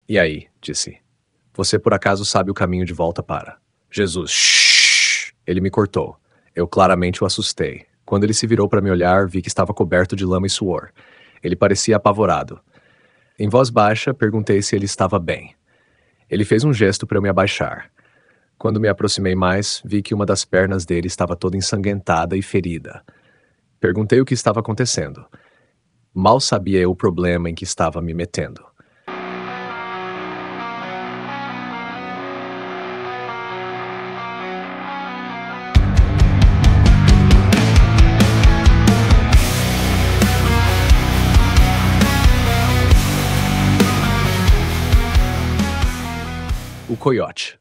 E aí, disse. Você por acaso sabe o caminho de volta para... Jesus, shhh! Ele me cortou. Eu claramente o assustei. Quando ele se virou para me olhar, vi que estava coberto de lama e suor. Ele parecia apavorado. Em voz baixa, perguntei se ele estava bem. Ele fez um gesto para eu me abaixar. Quando me aproximei mais, vi que uma das pernas dele estava toda ensanguentada e ferida. Perguntei o que estava acontecendo. Mal sabia eu o problema em que estava me metendo. O coiote.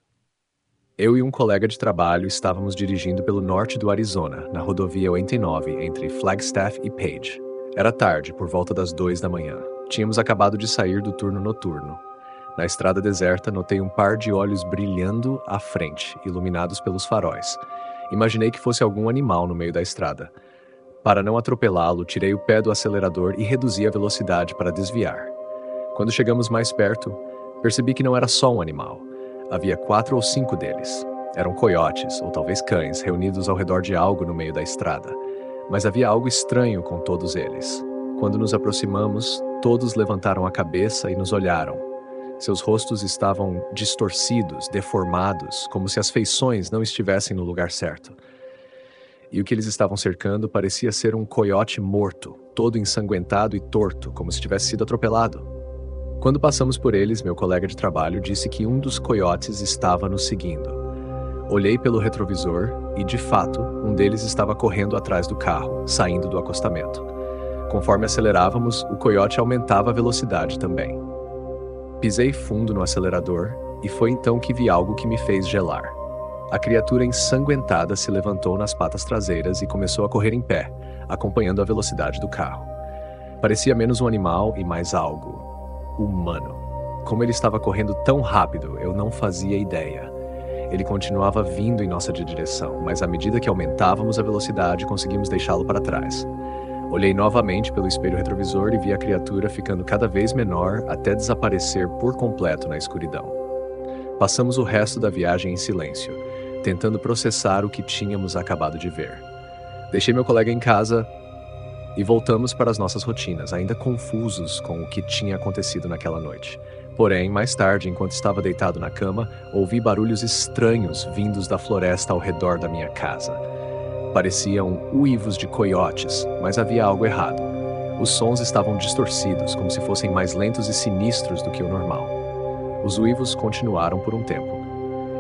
Eu e um colega de trabalho estávamos dirigindo pelo norte do Arizona, na rodovia 89, entre Flagstaff e Page. Era tarde, por volta das 2 da manhã. Tínhamos acabado de sair do turno noturno. Na estrada deserta, notei um par de olhos brilhando à frente, iluminados pelos faróis. Imaginei que fosse algum animal no meio da estrada. Para não atropelá-lo, tirei o pé do acelerador e reduzi a velocidade para desviar. Quando chegamos mais perto, percebi que não era só um animal. Havia 4 ou 5 deles. Eram coiotes, ou talvez cães, reunidos ao redor de algo no meio da estrada. Mas havia algo estranho com todos eles. Quando nos aproximamos, todos levantaram a cabeça e nos olharam. Seus rostos estavam distorcidos, deformados, como se as feições não estivessem no lugar certo. E o que eles estavam cercando parecia ser um coiote morto, todo ensanguentado e torto, como se tivesse sido atropelado. Quando passamos por eles, meu colega de trabalho disse que um dos coiotes estava nos seguindo. Olhei pelo retrovisor e, de fato, um deles estava correndo atrás do carro, saindo do acostamento. Conforme acelerávamos, o coiote aumentava a velocidade também. Pisei fundo no acelerador e foi então que vi algo que me fez gelar. A criatura ensanguentada se levantou nas patas traseiras e começou a correr em pé, acompanhando a velocidade do carro. Parecia menos um animal e mais algo humano. Como ele estava correndo tão rápido, eu não fazia ideia. Ele continuava vindo em nossa direção, mas à medida que aumentávamos a velocidade, conseguimos deixá-lo para trás. Olhei novamente pelo espelho retrovisor e vi a criatura ficando cada vez menor até desaparecer por completo na escuridão. Passamos o resto da viagem em silêncio, tentando processar o que tínhamos acabado de ver. Deixei meu colega em casa e voltamos para as nossas rotinas, ainda confusos com o que tinha acontecido naquela noite. Porém, mais tarde, enquanto estava deitado na cama, ouvi barulhos estranhos vindos da floresta ao redor da minha casa. Pareciam uivos de coiotes, mas havia algo errado. Os sons estavam distorcidos, como se fossem mais lentos e sinistros do que o normal. Os uivos continuaram por um tempo.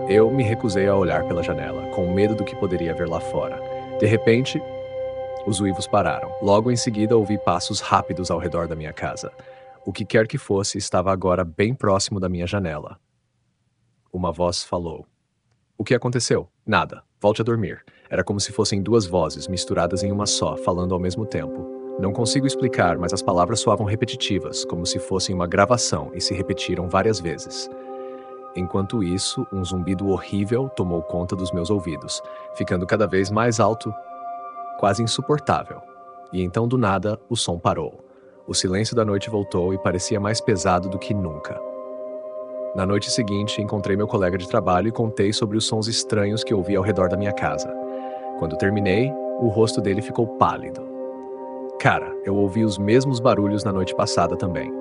Eu me recusei a olhar pela janela, com medo do que poderia haver lá fora. De repente, os uivos pararam. Logo em seguida, ouvi passos rápidos ao redor da minha casa. O que quer que fosse estava agora bem próximo da minha janela. Uma voz falou. O que aconteceu? Nada. Volte a dormir. Era como se fossem 2 vozes misturadas em uma só, falando ao mesmo tempo. Não consigo explicar, mas as palavras soavam repetitivas, como se fossem uma gravação e se repetiram várias vezes. Enquanto isso, um zumbido horrível tomou conta dos meus ouvidos, ficando cada vez mais alto, quase insuportável. E então, do nada, o som parou. O silêncio da noite voltou e parecia mais pesado do que nunca. Na noite seguinte, encontrei meu colega de trabalho e contei sobre os sons estranhos que ouvi ao redor da minha casa. Quando terminei, o rosto dele ficou pálido. Cara, eu ouvi os mesmos barulhos na noite passada também.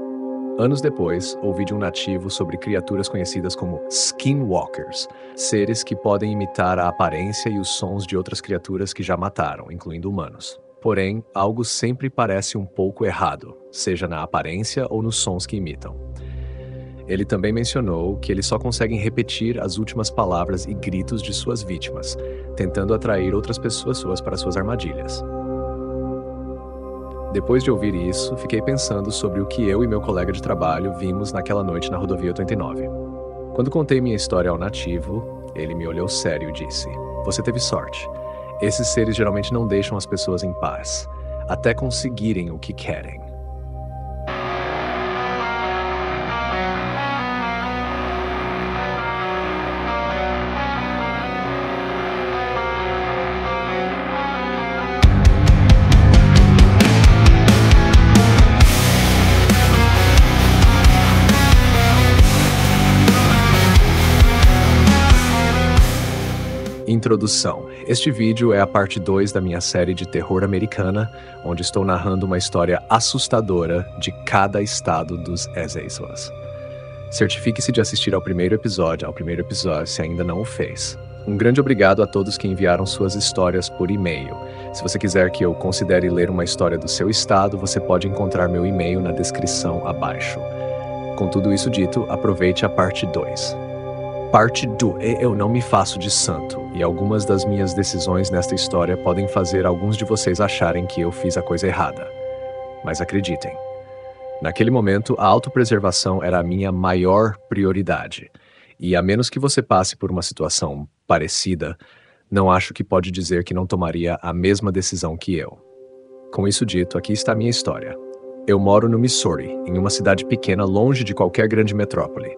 Anos depois, ouvi de um nativo sobre criaturas conhecidas como skinwalkers, seres que podem imitar a aparência e os sons de outras criaturas que já mataram, incluindo humanos. Porém, algo sempre parece um pouco errado, seja na aparência ou nos sons que imitam. Ele também mencionou que eles só conseguem repetir as últimas palavras e gritos de suas vítimas, tentando atrair outras pessoas para suas armadilhas. Depois de ouvir isso, fiquei pensando sobre o que eu e meu colega de trabalho vimos naquela noite na rodovia 89. Quando contei minha história ao nativo, ele me olhou sério e disse: "Você teve sorte. Esses seres geralmente não deixam as pessoas em paz, até conseguirem o que querem." Introdução. Este vídeo é a parte 2 da minha série de terror americana, onde estou narrando uma história assustadora de cada estado dos Estados. Certifique-se de assistir ao primeiro episódio se ainda não o fez. Um grande obrigado a todos que enviaram suas histórias por e-mail. Se você quiser que eu considere ler uma história do seu estado, você pode encontrar meu e-mail na descrição abaixo. Com tudo isso dito, aproveite a parte 2. Parte 2. Eu não me faço de santo, e algumas das minhas decisões nesta história podem fazer alguns de vocês acharem que eu fiz a coisa errada. Mas acreditem, naquele momento a autopreservação era a minha maior prioridade, e a menos que você passe por uma situação parecida, não acho que pode dizer que não tomaria a mesma decisão que eu. Com isso dito, aqui está a minha história. Eu moro no Missouri, em uma cidade pequena longe de qualquer grande metrópole.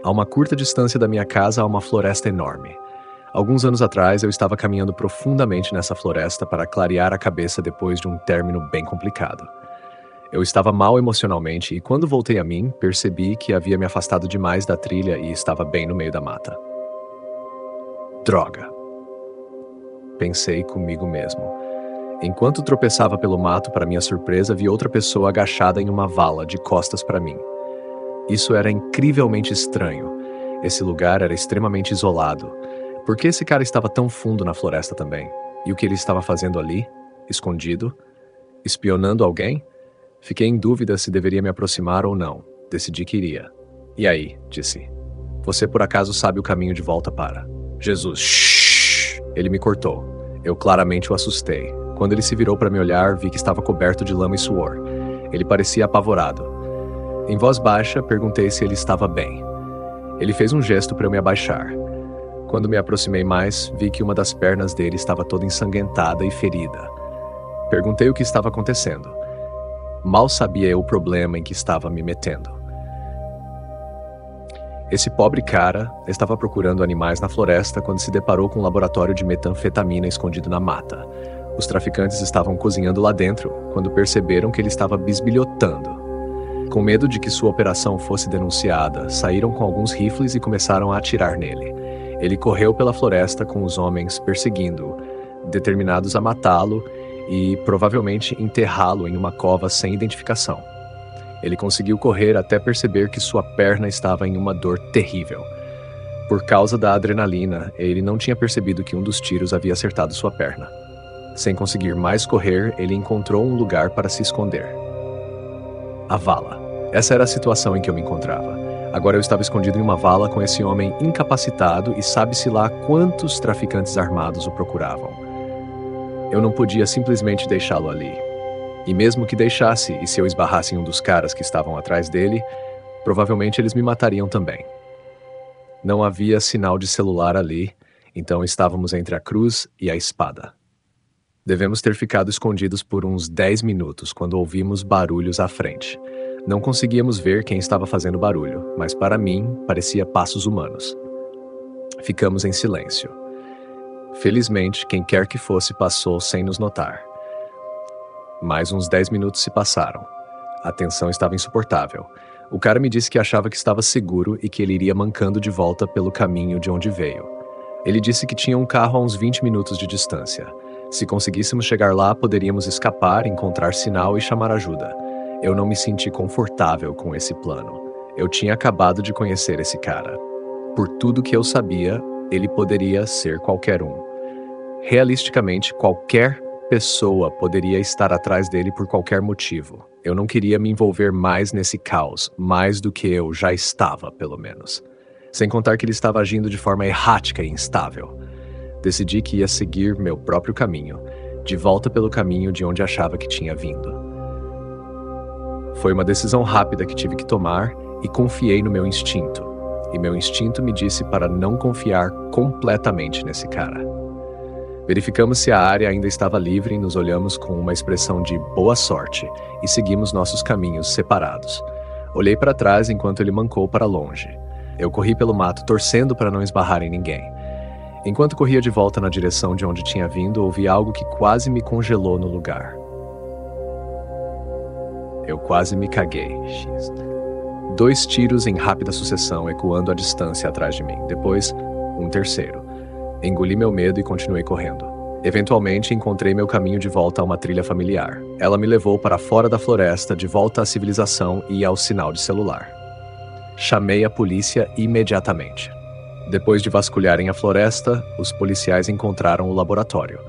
A uma curta distância da minha casa há uma floresta enorme. Alguns anos atrás, eu estava caminhando profundamente nessa floresta para clarear a cabeça depois de um término bem complicado. Eu estava mal emocionalmente e quando voltei a mim, percebi que havia me afastado demais da trilha e estava bem no meio da mata. Droga! Pensei comigo mesmo. Enquanto tropeçava pelo mato, para minha surpresa, vi outra pessoa agachada em uma vala de costas para mim. Isso era incrivelmente estranho. Esse lugar era extremamente isolado. Por que esse cara estava tão fundo na floresta também? E o que ele estava fazendo ali? Escondido? Espionando alguém? Fiquei em dúvida se deveria me aproximar ou não. Decidi que iria. E aí, disse. Você por acaso sabe o caminho de volta para... Jesus, shhh! Ele me cortou. Eu claramente o assustei. Quando ele se virou para me olhar, vi que estava coberto de lama e suor. Ele parecia apavorado. Em voz baixa, perguntei se ele estava bem. Ele fez um gesto para eu me abaixar. Quando me aproximei mais, vi que uma das pernas dele estava toda ensanguentada e ferida. Perguntei o que estava acontecendo. Mal sabia eu o problema em que estava me metendo. Esse pobre cara estava procurando animais na floresta quando se deparou com um laboratório de metanfetamina escondido na mata. Os traficantes estavam cozinhando lá dentro quando perceberam que ele estava bisbilhotando. Com medo de que sua operação fosse denunciada, saíram com alguns rifles e começaram a atirar nele. Ele correu pela floresta com os homens perseguindo, determinados a matá-lo e provavelmente enterrá-lo em uma cova sem identificação. Ele conseguiu correr até perceber que sua perna estava em uma dor terrível. Por causa da adrenalina, ele não tinha percebido que um dos tiros havia acertado sua perna. Sem conseguir mais correr, ele encontrou um lugar para se esconder. A vala. Essa era a situação em que eu me encontrava. Agora eu estava escondido em uma vala com esse homem incapacitado e sabe-se lá quantos traficantes armados o procuravam. Eu não podia simplesmente deixá-lo ali. E mesmo que deixasse, e se eu esbarrasse em um dos caras que estavam atrás dele, provavelmente eles me matariam também. Não havia sinal de celular ali, então estávamos entre a cruz e a espada. Devemos ter ficado escondidos por uns 10 minutos quando ouvimos barulhos à frente. Não conseguíamos ver quem estava fazendo barulho, mas para mim parecia passos humanos. Ficamos em silêncio. Felizmente, quem quer que fosse passou sem nos notar. Mais uns 10 minutos se passaram. A tensão estava insuportável. O cara me disse que achava que estava seguro e que ele iria mancando de volta pelo caminho de onde veio. Ele disse que tinha um carro a uns 20 minutos de distância. Se conseguíssemos chegar lá, poderíamos escapar, encontrar sinal e chamar ajuda. Eu não me senti confortável com esse plano. Eu tinha acabado de conhecer esse cara. Por tudo que eu sabia, ele poderia ser qualquer um. Realisticamente, qualquer pessoa poderia estar atrás dele por qualquer motivo. Eu não queria me envolver mais nesse caos, mais do que eu já estava, pelo menos. Sem contar que ele estava agindo de forma errática e instável. Decidi que ia seguir meu próprio caminho, de volta pelo caminho de onde achava que tinha vindo. Foi uma decisão rápida que tive que tomar e confiei no meu instinto. E meu instinto me disse para não confiar completamente nesse cara. Verificamos se a área ainda estava livre e nos olhamos com uma expressão de boa sorte e seguimos nossos caminhos separados. Olhei para trás enquanto ele mancou para longe. Eu corri pelo mato torcendo para não esbarrar em ninguém. Enquanto corria de volta na direção de onde tinha vindo, ouvi algo que quase me congelou no lugar. Eu quase me caguei. 2 tiros em rápida sucessão ecoando à distância atrás de mim. Depois, um terceiro. Engoli meu medo e continuei correndo. Eventualmente, encontrei meu caminho de volta a uma trilha familiar. Ela me levou para fora da floresta, de volta à civilização e ao sinal de celular. Chamei a polícia imediatamente. Depois de vasculharem a floresta, os policiais encontraram o laboratório.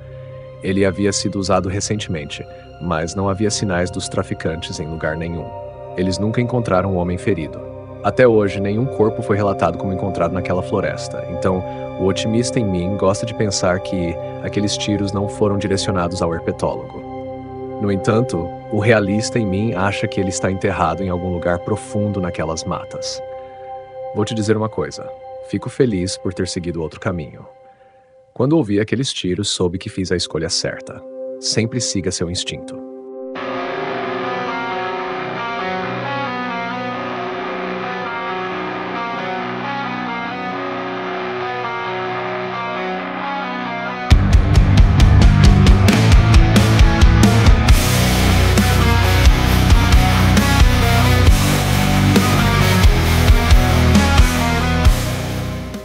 Ele havia sido usado recentemente, mas não havia sinais dos traficantes em lugar nenhum. Eles nunca encontraram um homem ferido. Até hoje, nenhum corpo foi relatado como encontrado naquela floresta, então o otimista em mim gosta de pensar que aqueles tiros não foram direcionados ao herpetólogo. No entanto, o realista em mim acha que ele está enterrado em algum lugar profundo naquelas matas. Vou te dizer uma coisa, fico feliz por ter seguido outro caminho. Quando ouvi aqueles tiros, soube que fiz a escolha certa. Sempre siga seu instinto.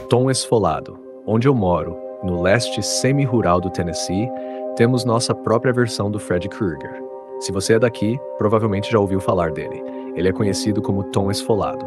Tom Esfolado. Onde eu moro, no leste semi-rural do Tennessee, temos nossa própria versão do Freddy Krueger. Se você é daqui, provavelmente já ouviu falar dele. Ele é conhecido como Tom Esfolado.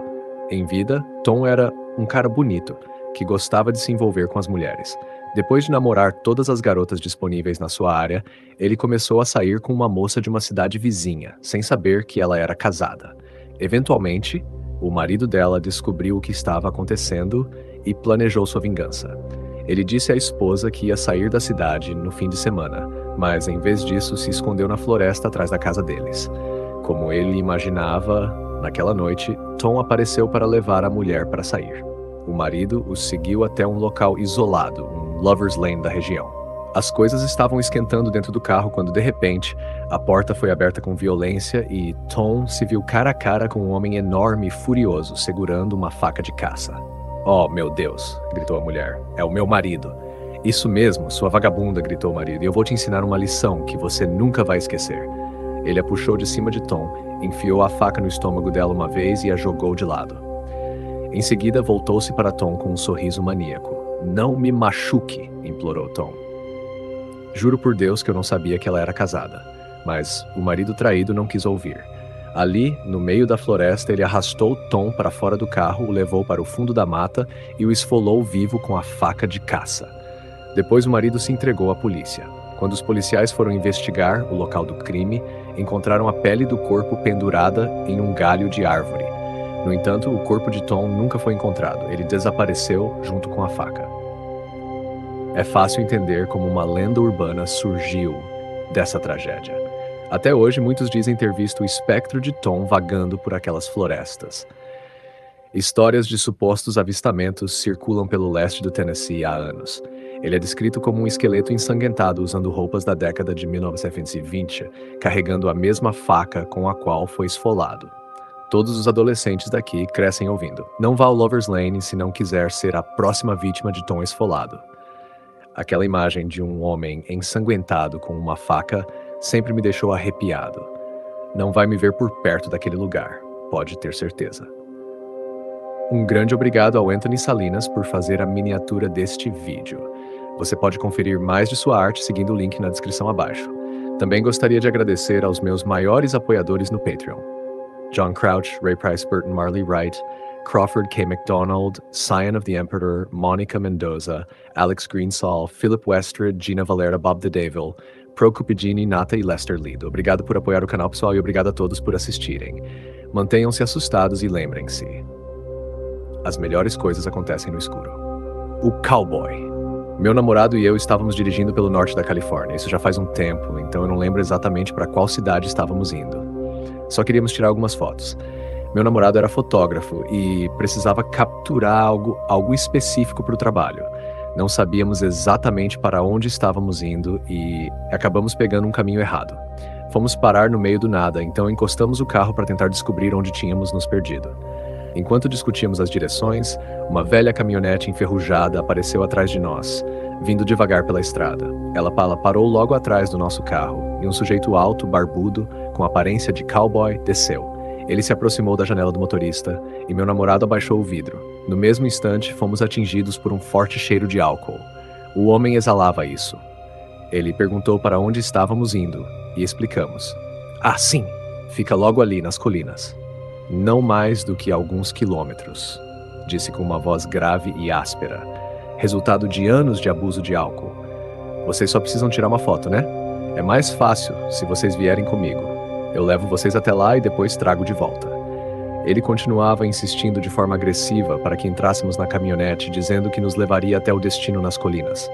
Em vida, Tom era um cara bonito, que gostava de se envolver com as mulheres. Depois de namorar todas as garotas disponíveis na sua área, ele começou a sair com uma moça de uma cidade vizinha, sem saber que ela era casada. Eventualmente, o marido dela descobriu o que estava acontecendo e planejou sua vingança. Ele disse à esposa que ia sair da cidade no fim de semana, mas em vez disso se escondeu na floresta atrás da casa deles. Como ele imaginava, naquela noite, Tom apareceu para levar a mulher para sair. O marido o seguiu até um local isolado, um Lover's Lane da região. As coisas estavam esquentando dentro do carro quando, de repente, a porta foi aberta com violência e Tom se viu cara a cara com um homem enorme e furioso segurando uma faca de caça. "Oh, meu Deus!" gritou a mulher. "É o meu marido." "Isso mesmo, sua vagabunda!" gritou o marido. "E eu vou te ensinar uma lição que você nunca vai esquecer." Ele a puxou de cima de Tom, enfiou a faca no estômago dela uma vez e a jogou de lado. Em seguida, voltou-se para Tom com um sorriso maníaco. "Não me machuque!" implorou Tom. Juro por Deus que eu não sabia que ela era casada, mas o marido traído não quis ouvir. Ali, no meio da floresta, ele arrastou Tom para fora do carro, o levou para o fundo da mata e o esfolou vivo com a faca de caça. Depois o marido se entregou à polícia. Quando os policiais foram investigar o local do crime, encontraram a pele do corpo pendurada em um galho de árvore. No entanto, o corpo de Tom nunca foi encontrado. Ele desapareceu junto com a faca. É fácil entender como uma lenda urbana surgiu dessa tragédia. Até hoje, muitos dizem ter visto o espectro de Tom vagando por aquelas florestas. Histórias de supostos avistamentos circulam pelo leste do Tennessee há anos. Ele é descrito como um esqueleto ensanguentado usando roupas da década de 1920, carregando a mesma faca com a qual foi esfolado. Todos os adolescentes daqui crescem ouvindo: "Não vá ao Lover's Lane se não quiser ser a próxima vítima de Tom Esfolado." Aquela imagem de um homem ensanguentado com uma faca sempre me deixou arrepiado. Não vai me ver por perto daquele lugar, pode ter certeza. Um grande obrigado ao Anthony Salinas por fazer a miniatura deste vídeo. Você pode conferir mais de sua arte seguindo o link na descrição abaixo. Também gostaria de agradecer aos meus maiores apoiadores no Patreon: John Crouch, Ray Price Burton, Marley Wright, Crawford K. McDonald, Scion of the Emperor, Monica Mendoza, Alex Greensall, Philip Westred, Gina Valera, Bob the Devil, Pro Cupidini, Nata e Lester Lido. Obrigado por apoiar o canal, pessoal, e obrigado a todos por assistirem. Mantenham-se assustados e lembrem-se: as melhores coisas acontecem no escuro. O Cowboy. Meu namorado e eu estávamos dirigindo pelo norte da Califórnia. Isso já faz um tempo, então eu não lembro exatamente para qual cidade estávamos indo. Só queríamos tirar algumas fotos. Meu namorado era fotógrafo e precisava capturar algo específico para o trabalho. Não sabíamos exatamente para onde estávamos indo e acabamos pegando um caminho errado. Fomos parar no meio do nada, então encostamos o carro para tentar descobrir onde tínhamos nos perdido. Enquanto discutíamos as direções, uma velha caminhonete enferrujada apareceu atrás de nós, vindo devagar pela estrada. Ela parou logo atrás do nosso carro e um sujeito alto, barbudo, com aparência de cowboy, desceu. Ele se aproximou da janela do motorista e meu namorado abaixou o vidro. No mesmo instante, fomos atingidos por um forte cheiro de álcool. O homem exalava isso. Ele perguntou para onde estávamos indo e explicamos. Ah, sim, fica logo ali nas colinas. Não mais do que alguns quilômetros, disse com uma voz grave e áspera, resultado de anos de abuso de álcool. Vocês só precisam tirar uma foto, né? É mais fácil se vocês vierem comigo. Eu levo vocês até lá e depois trago de volta. Ele continuava insistindo de forma agressiva para que entrássemos na caminhonete, dizendo que nos levaria até o destino nas colinas.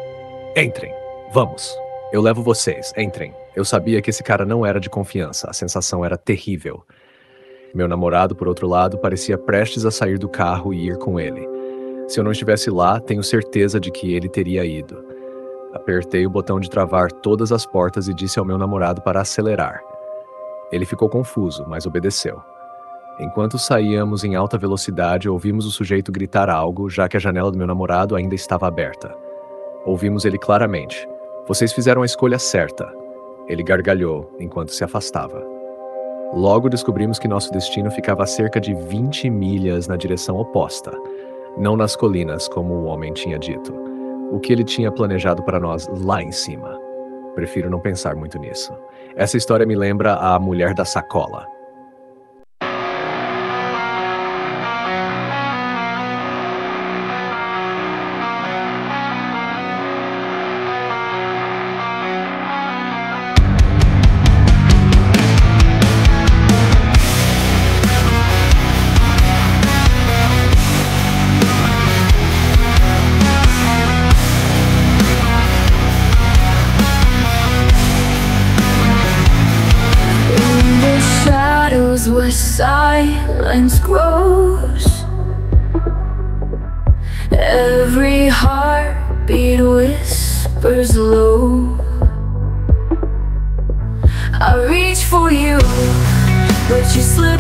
Entrem, vamos. Eu levo vocês, entrem. Eu sabia que esse cara não era de confiança, a sensação era terrível. Meu namorado, por outro lado, parecia prestes a sair do carro e ir com ele. Se eu não estivesse lá, tenho certeza de que ele teria ido. Apertei o botão de travar todas as portas e disse ao meu namorado para acelerar. Ele ficou confuso, mas obedeceu. Enquanto saíamos em alta velocidade, ouvimos o sujeito gritar algo, já que a janela do meu namorado ainda estava aberta. Ouvimos ele claramente. Vocês fizeram a escolha certa. Ele gargalhou enquanto se afastava. Logo descobrimos que nosso destino ficava a cerca de 20 milhas na direção oposta, não nas colinas, como o homem tinha dito. O que ele tinha planejado para nós lá em cima. Prefiro não pensar muito nisso. Essa história me lembra a mulher da sacola. Where silence grows, every heartbeat whispers low. I reach for you, but you slip